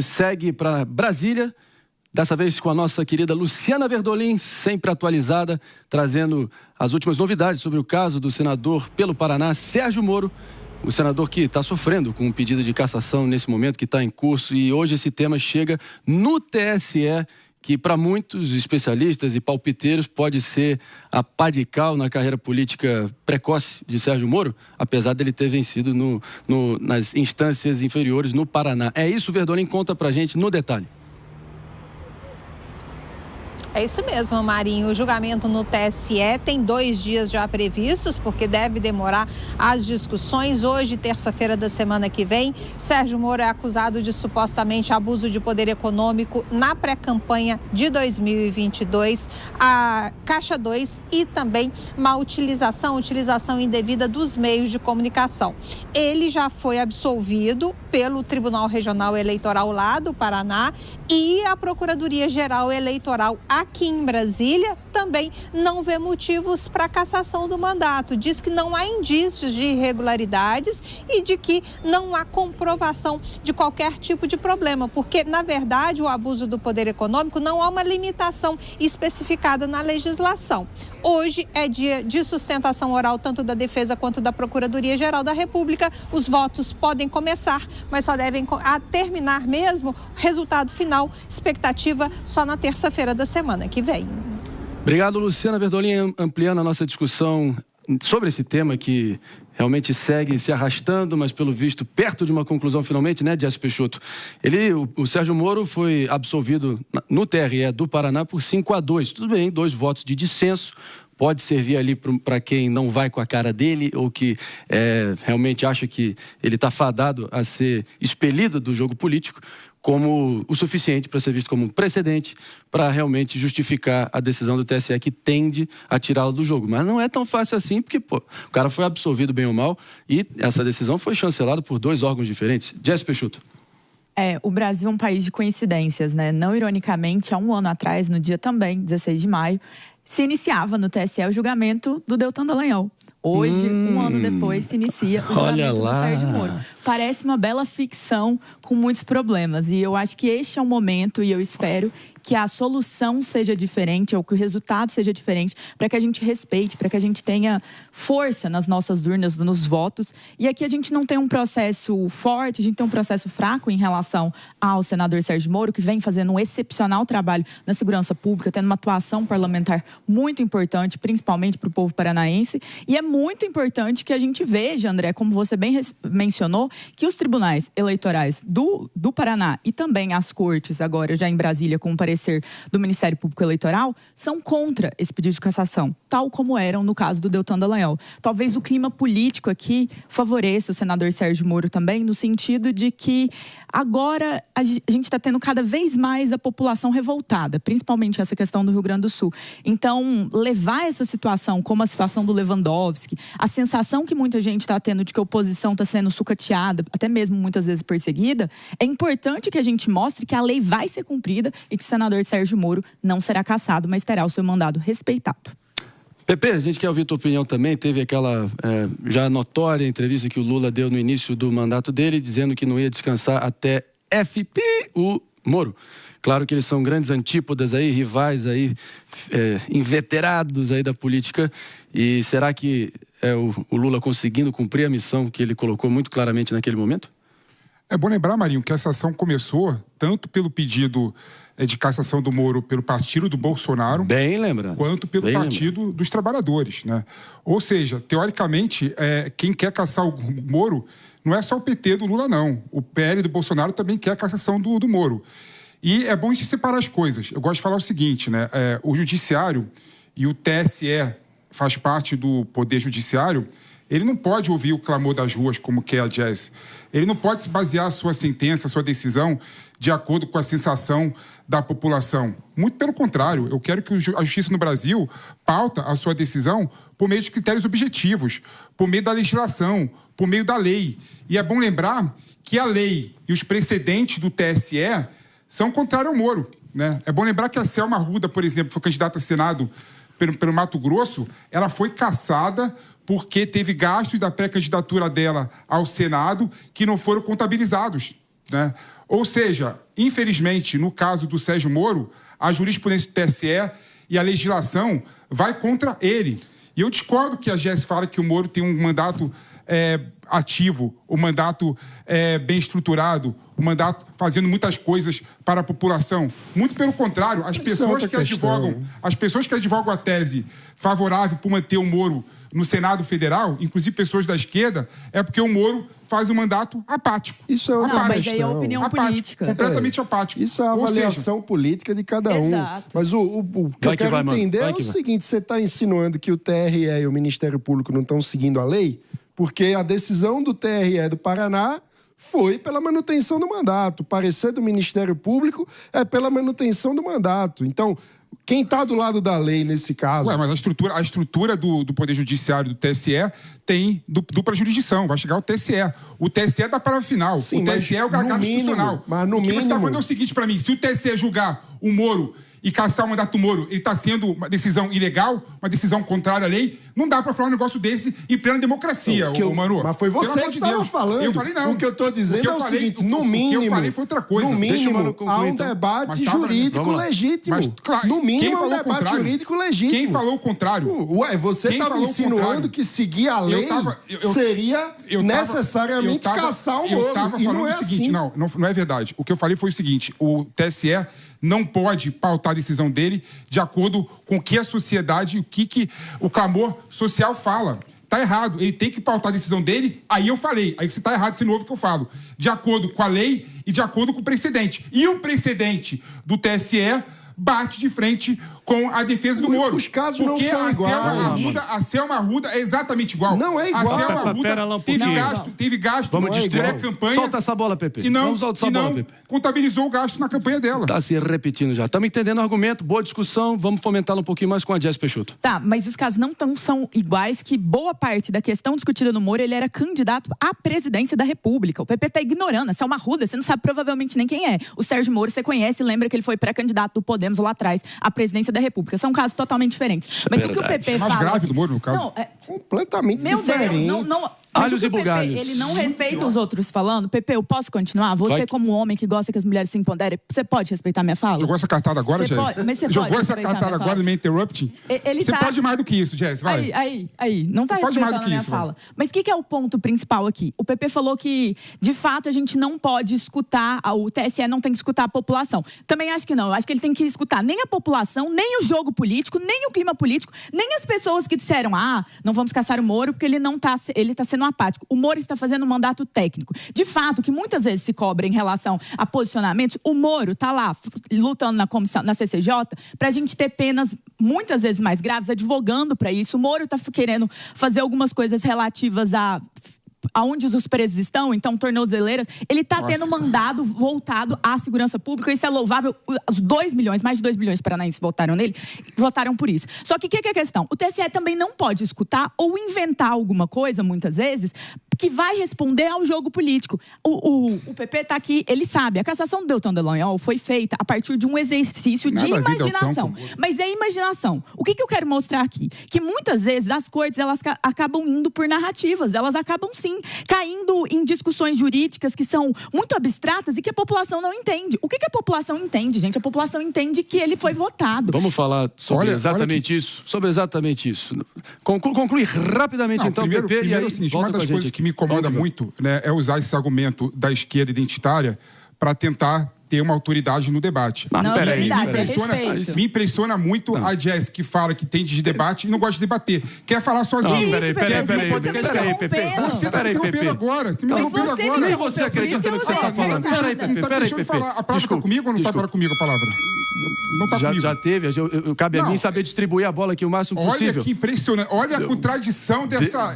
Segue para Brasília, dessa vez com a nossa querida Luciana Verdolim, sempre atualizada, trazendo as últimas novidades sobre o caso do senador pelo Paraná, Sérgio Moro, o senador que está sofrendo com um pedido de cassação nesse momento, que está em curso, e hoje esse tema chega no TSE, que para muitos especialistas e palpiteiros pode ser a pá de cal na carreira política precoce de Sérgio Moro, apesar dele ter vencido nas instâncias inferiores no Paraná. É isso, Verdolim, conta pra gente no detalhe. É isso mesmo, Marinho. O julgamento no TSE tem 2 dias já previstos, porque deve demorar as discussões. Hoje, terça-feira da semana que vem, Sérgio Moro é acusado de supostamente abuso de poder econômico na pré-campanha de 2022, a Caixa 2 e também má utilização indevida dos meios de comunicação. Ele já foi absolvido pelo Tribunal Regional Eleitoral lá do Paraná e a Procuradoria-Geral Eleitoral aqui em Brasília também não vê motivos para cassação do mandato. Diz que não há indícios de irregularidades e de que não há comprovação de qualquer tipo de problema, porque, na verdade, o abuso do poder econômico não há uma limitação especificada na legislação. Hoje é dia de sustentação oral tanto da Defesa quanto da Procuradoria-Geral da República. Os votos podem começar, mas só devem terminar mesmo. Resultado final, expectativa só na terça-feira da semana que vem. Obrigado, Luciana Verdolim, ampliando a nossa discussão sobre esse tema que realmente segue se arrastando, mas pelo visto perto de uma conclusão finalmente, né, Jesse Peixoto? O Sérgio Moro foi absolvido no TRE do Paraná por 5-2. Tudo bem, 2 votos de dissenso. Pode servir ali para quem não vai com a cara dele ou que realmente acha que ele está fadado a ser expelido do jogo político, como o suficiente para ser visto como um precedente para realmente justificar a decisão do TSE que tende a tirá-lo do jogo. Mas não é tão fácil assim, porque o cara foi absolvido bem ou mal e essa decisão foi chancelada por 2 órgãos diferentes. Jesse Peixoto. O Brasil é um país de coincidências, né? Não ironicamente, há um ano atrás, no dia também, 16 de maio, se iniciava no TSE o julgamento do Deltan Dallagnol. Hoje, um ano depois, se inicia o julgamento do Sérgio Moro. Parece uma bela ficção com muitos problemas. E eu acho que este é o momento, e eu espero que a solução seja diferente, ou que o resultado seja diferente, para que a gente respeite, para que a gente tenha força nas nossas urnas, nos votos. E aqui a gente não tem um processo forte, a gente tem um processo fraco em relação ao senador Sérgio Moro, que vem fazendo um excepcional trabalho na segurança pública, tendo uma atuação parlamentar muito importante, principalmente para o povo paranaense. E é muito importante que a gente veja, André, como você bem mencionou, que os tribunais eleitorais do Paraná e também as cortes, agora já em Brasília, com o parecer do Ministério Público Eleitoral, são contra esse pedido de cassação, tal como eram no caso do Deltan Dallagnol. Talvez o clima político aqui favoreça o senador Sérgio Moro também, no sentido de que agora a gente está tendo cada vez mais a população revoltada, principalmente essa questão do Rio Grande do Sul. Então, levar essa situação, como a situação do Lewandowski, a sensação que muita gente está tendo de que a oposição está sendo sucateada, até mesmo muitas vezes perseguida, é importante que a gente mostre que a lei vai ser cumprida e que o senador Sérgio Moro não será cassado, mas terá o seu mandado respeitado. Pepe, a gente quer ouvir tua opinião também. Teve aquela já notória entrevista que o Lula deu no início do mandato dele, dizendo que não ia descansar até FP o Moro. Claro que eles são grandes antípodas aí, rivais aí, inveterados aí da política. E será que o Lula conseguindo cumprir a missão que ele colocou muito claramente naquele momento? É bom lembrar, Marinho, que essa ação começou tanto pelo pedido de cassação do Moro pelo partido do Bolsonaro, bem lembrado, quanto pelo partido dos trabalhadores, né? Ou seja, teoricamente, quem quer caçar o Moro não é só o PT do Lula, não. O PL do Bolsonaro também quer a cassação do Moro. E é bom separar as coisas. Eu gosto de falar o seguinte, né? O judiciário e o TSE faz parte do poder judiciário. Ele não pode ouvir o clamor das ruas, como quer a Jess. Ele não pode se basear a sua sentença, a sua decisão, de acordo com a sensação da população. Muito pelo contrário, eu quero que a justiça no Brasil pauta a sua decisão por meio de critérios objetivos, por meio da legislação, por meio da lei. E é bom lembrar que a lei e os precedentes do TSE são contrários ao Moro, né? É bom lembrar que a Selma Arruda, por exemplo, foi candidata a Senado pelo Mato Grosso, ela foi cassada porque teve gastos da pré-candidatura dela ao Senado que não foram contabilizados. né? Ou seja, infelizmente, no caso do Sérgio Moro, a jurisprudência do TSE e a legislação vai contra ele. E eu discordo que a Jéssica fala que o Moro tem um mandato ativo, um mandato bem estruturado, um mandato fazendo muitas coisas para a população. Muito pelo contrário, as pessoas que advogam a tese favorável por manter o Moro no Senado Federal, inclusive pessoas da esquerda, é porque o Moro faz um mandato apático. Isso é outra questão. Mas aí é opinião política. Completamente apático. Isso é a avaliação política de cada um. Exato. Mas o que eu quero entender é o seguinte, você está insinuando que o TRE e o Ministério Público não estão seguindo a lei? Porque a decisão do TRE do Paraná foi pela manutenção do mandato. O parecer do Ministério Público é pela manutenção do mandato. Então, quem está do lado da lei nesse caso... Mas a estrutura do Poder Judiciário do TSE tem dupla jurisdição. Vai chegar ao TSE. O TSE é da palavra final. Sim, o TSE é o gargalo institucional. Mas no mínimo... Você está falando o seguinte para mim. Se o TSE julgar o Moro e caçar o mandato do Moro, ele está sendo uma decisão ilegal, uma decisão contrária à lei, não dá para falar um negócio desse em plena democracia, Manu. Mas foi você que estava falando. Eu falei não. O que eu estou dizendo é o seguinte, no mínimo... O que eu falei foi outra coisa. No mínimo, há um debate jurídico legítimo. Mas, claro, no mínimo, há um debate jurídico legítimo. Quem falou o contrário? Ué, você estava insinuando que seguir a lei seria necessariamente caçar o Moro. Eu estava falando o seguinte, não é verdade. O que eu falei foi o seguinte, o TSE não pode pautar a decisão dele de acordo com o que a sociedade, o que o clamor social fala. Está errado. Ele tem que pautar a decisão dele, aí eu falei. Aí você está errado, você não ouve o que eu falo. De acordo com a lei e de acordo com o precedente. E o precedente do TSE bate de frente com a defesa do Moro. Os casos não são iguais. A Selma Arruda é exatamente igual. Não é igual. A Selma Arruda teve gasto pré-campanha. Solta essa bola, Pepe. E não Pepe. Contabilizou o gasto na campanha dela. Está se repetindo já. Estamos entendendo o argumento, boa discussão, vamos fomentá-la um pouquinho mais com a Jéssica Peixoto. Tá, mas os casos não são iguais, que boa parte da questão discutida no Moro, ele era candidato à presidência da República. O PP está ignorando. A Selma Arruda, você não sabe provavelmente nem quem é. O Sérgio Moro, você conhece, lembra que ele foi pré-candidato do Podemos lá atrás à presidência da República. São casos totalmente diferentes. Mas o que o PP fala... Mais grave do Moro, no caso. Não, completamente diferente. Meu Deus, Alhos e bugalhos. Ele não respeita os outros falando. Pepe, eu posso continuar? Você, como homem que gosta que as mulheres se empoderem, você pode respeitar minha fala? Jogou essa cartada agora, Jéssica? Jogou essa cartada agora no meio interrupting? Você pode mais do que isso, Jéssica, vai. Aí. Não tá respeitando a minha fala. Mas o que é o ponto principal aqui? O Pepe falou que, de fato, a gente não pode escutar, o TSE não tem que escutar a população. Também acho que não. Eu acho que ele tem que escutar nem a população, nem o jogo político, nem o clima político, nem as pessoas que disseram, não vamos caçar o Moro porque ele tá sendo apático. O Moro está fazendo um mandato técnico. De fato, que muitas vezes se cobra em relação a posicionamentos, o Moro está lá lutando na comissão, na CCJ, para a gente ter penas muitas vezes mais graves, advogando para isso. O Moro está querendo fazer algumas coisas relativas aonde os presos estão, então tornozeleiras, ele está tendo mandado voltado à segurança pública, isso é louvável. Os 2 milhões, mais de 2 milhões de paranaenses votaram nele, votaram por isso. Só que o que é a questão? O TSE também não pode escutar ou inventar alguma coisa, muitas vezes, que vai responder ao jogo político. O PP está aqui, ele sabe, a cassação do Deltan Dallagnol foi feita a partir de um exercício de imaginação. Mas é imaginação. O que eu quero mostrar aqui? Que muitas vezes as cortes, elas acabam indo por narrativas, elas acabam sim caindo em discussões jurídicas que são muito abstratas e que a população não entende. O que a população entende, gente? A população entende que ele foi votado. Vamos falar sobre exatamente isso. Sobre exatamente isso. Conclui rapidamente, então, primeiro, PP. Primeiro é o seguinte, uma das coisas que me incomoda muito, né, é usar esse argumento da esquerda identitária para tentar ter uma autoridade no debate. Me impressiona muito a Jéssica, que fala que tem de debate e não gosta de debater. Quer falar sozinho. Peraí, Pepe. Você está me interrompendo agora. Você me interrompendo agora. Nem você acredita no que você está falando. Peraí, Pepe. A palavra está comigo ou não está agora comigo a palavra? Não está comigo. Já teve. Cabe a mim saber distribuir a bola aqui o máximo possível. Olha que impressionante. Olha a contradição dessa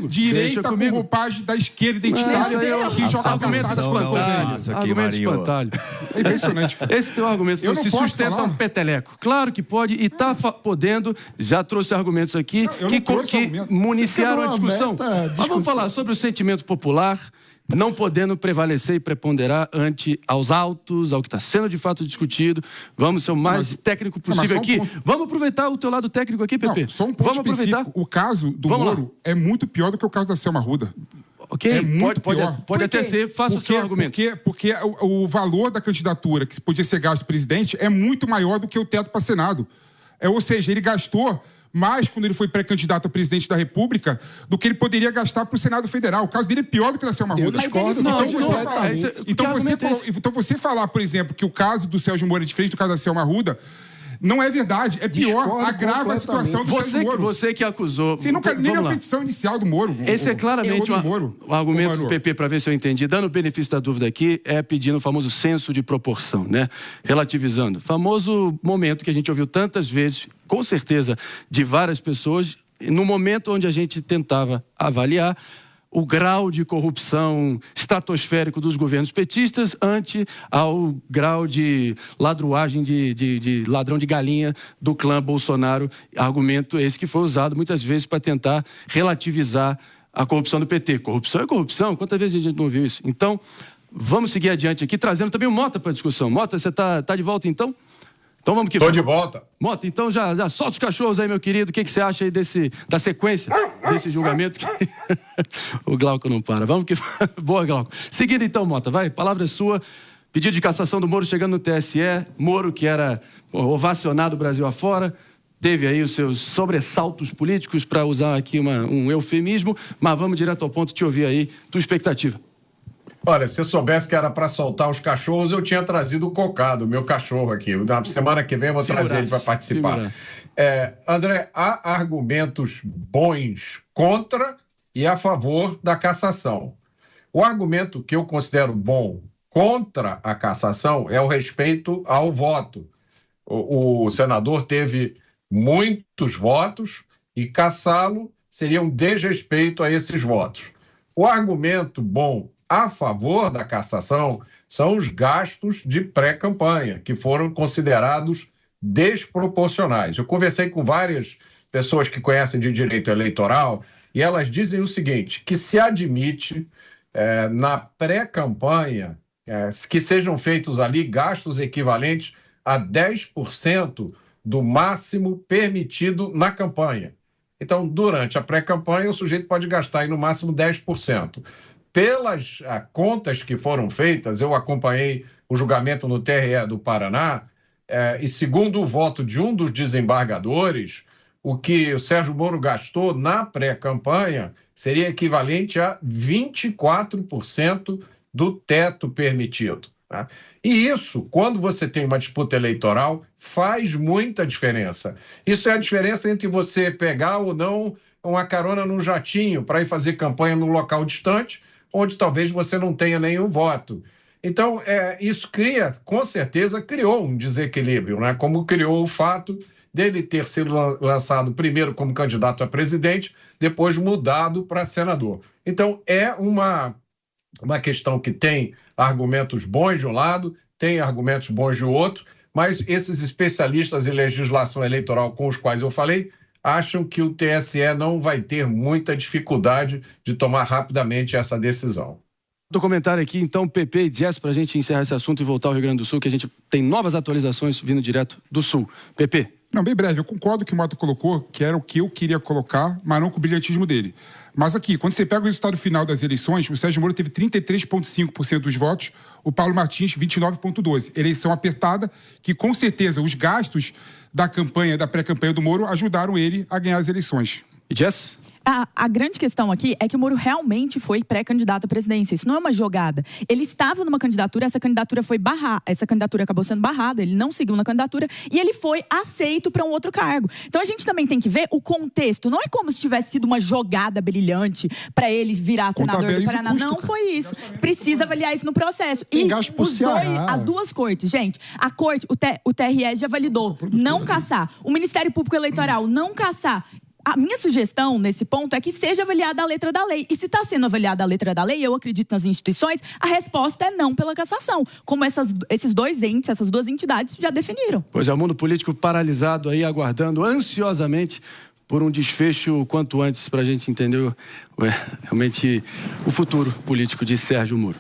direita com roupagem da esquerda identitária que joga cartadas com a coisa. Argumento espantalho. É impressionante. Esse teu argumento não se sustenta um peteleco. Claro que pode e está podendo. Já trouxe argumentos aqui que municiaram a discussão. Mas vamos falar sobre o sentimento popular não podendo prevalecer e preponderar ante aos autos, ao que está sendo de fato discutido. Vamos ser o mais técnico possível aqui. Vamos aproveitar o teu lado técnico aqui, Pepe. Só um ponto específico. O caso do Moro é muito pior do que o caso da Selma Arruda. Ok, é muito pior. Pode até ser, faça o seu argumento. Porque o valor da candidatura que podia ser gasto presidente é muito maior do que o teto para Senado. Ou seja, ele gastou mais quando ele foi pré-candidato a presidente da República do que ele poderia gastar para o Senado Federal. O caso dele é pior do que da Selma Arruda. Eu discordo. Então você falar, por exemplo, que o caso do Sérgio Moro é diferente do caso da Selma Arruda, não é verdade. É pior, agrava a situação do Sérgio Moro. Você que acusou... Você nunca nem na petição inicial do Moro. Esse é claramente o argumento do PP, para ver se eu entendi. Dando o benefício da dúvida aqui, é pedindo o famoso senso de proporção, né? Relativizando. Famoso momento que a gente ouviu tantas vezes, com certeza, de várias pessoas, no momento onde a gente tentava avaliar o grau de corrupção estratosférico dos governos petistas ante ao grau de ladruagem, de ladrão de galinha do clã Bolsonaro. Argumento esse que foi usado muitas vezes para tentar relativizar a corrupção do PT. Corrupção é corrupção. Quantas vezes a gente não viu isso? Então, vamos seguir adiante aqui, trazendo também o Mota para a discussão. Mota, você tá de volta então? Então vamos que vamos. Estou de volta. Mota, então já solta os cachorros aí, meu querido. O que você acha aí da sequência desse julgamento? O Glauco não para. Vamos que... Boa, Glauco. Seguindo então, Mota, vai. Palavra é sua. Pedido de cassação do Moro chegando no TSE. Moro, que era ovacionado Brasil afora, teve aí os seus sobressaltos políticos, para usar aqui um eufemismo. Mas vamos direto ao ponto, te ouvir aí, tua expectativa. Olha, se eu soubesse que era para soltar os cachorros, eu tinha trazido o Cocado, meu cachorro aqui. Na semana que vem eu vou trazer ele para participar. André, há argumentos bons contra e a favor da cassação. O argumento que eu considero bom contra a cassação é o respeito ao voto. O senador teve muitos votos e cassá-lo seria um desrespeito a esses votos. O argumento bom a favor da cassação são os gastos de pré-campanha, que foram considerados desproporcionais. Eu conversei com várias pessoas que conhecem de direito eleitoral e elas dizem o seguinte, que se admite na pré-campanha que sejam feitos ali gastos equivalentes a 10% do máximo permitido na campanha. Então, durante a pré-campanha, o sujeito pode gastar aí no máximo 10%. Pelas contas que foram feitas, eu acompanhei o julgamento no TRE do Paraná, e segundo o voto de um dos desembargadores, o que o Sérgio Moro gastou na pré-campanha seria equivalente a 24% do teto permitido. Tá? E isso, quando você tem uma disputa eleitoral, faz muita diferença. Isso é a diferença entre você pegar ou não uma carona num jatinho para ir fazer campanha num local distante, onde talvez você não tenha nenhum voto. Então, isso com certeza, criou um desequilíbrio, né? Como criou o fato dele ter sido lançado primeiro como candidato a presidente, depois mudado para senador. Então, é uma questão que tem argumentos bons de um lado, tem argumentos bons de outro, mas esses especialistas em legislação eleitoral com os quais eu falei, acham que o TSE não vai ter muita dificuldade de tomar rapidamente essa decisão. Do comentário aqui, então, PP e Jess, para a gente encerrar esse assunto e voltar ao Rio Grande do Sul, que a gente tem novas atualizações vindo direto do Sul. PP. Não, bem breve, eu concordo que o Mota colocou, que era o que eu queria colocar, mas não com o brilhantismo dele. Mas aqui, quando você pega o resultado final das eleições, o Sérgio Moro teve 33,5% dos votos, o Paulo Martins 29,12%. Eleição apertada, que com certeza os gastos da pré-campanha do Moro ajudaram ele a ganhar as eleições. E Jess? A grande questão aqui é que o Moro realmente foi pré-candidato à presidência. Isso não é uma jogada. Ele estava numa candidatura, essa candidatura foi barrada. Essa candidatura acabou sendo barrada, ele não seguiu na candidatura e ele foi aceito para um outro cargo. Então a gente também tem que ver o contexto. Não é como se tivesse sido uma jogada brilhante para ele virar senador do Paraná. Não foi isso. Precisa avaliar isso no processo. E as duas cortes, gente, a corte, o TRE já validou não cassar. O Ministério Público Eleitoral não cassar. A minha sugestão nesse ponto é que seja avaliada a letra da lei. E se está sendo avaliada a letra da lei, eu acredito nas instituições, a resposta é não pela cassação. Como esses dois entes, essas duas entidades já definiram. Pois é, o mundo político paralisado aí, aguardando ansiosamente por um desfecho quanto antes para a gente entender realmente o futuro político de Sérgio Moro.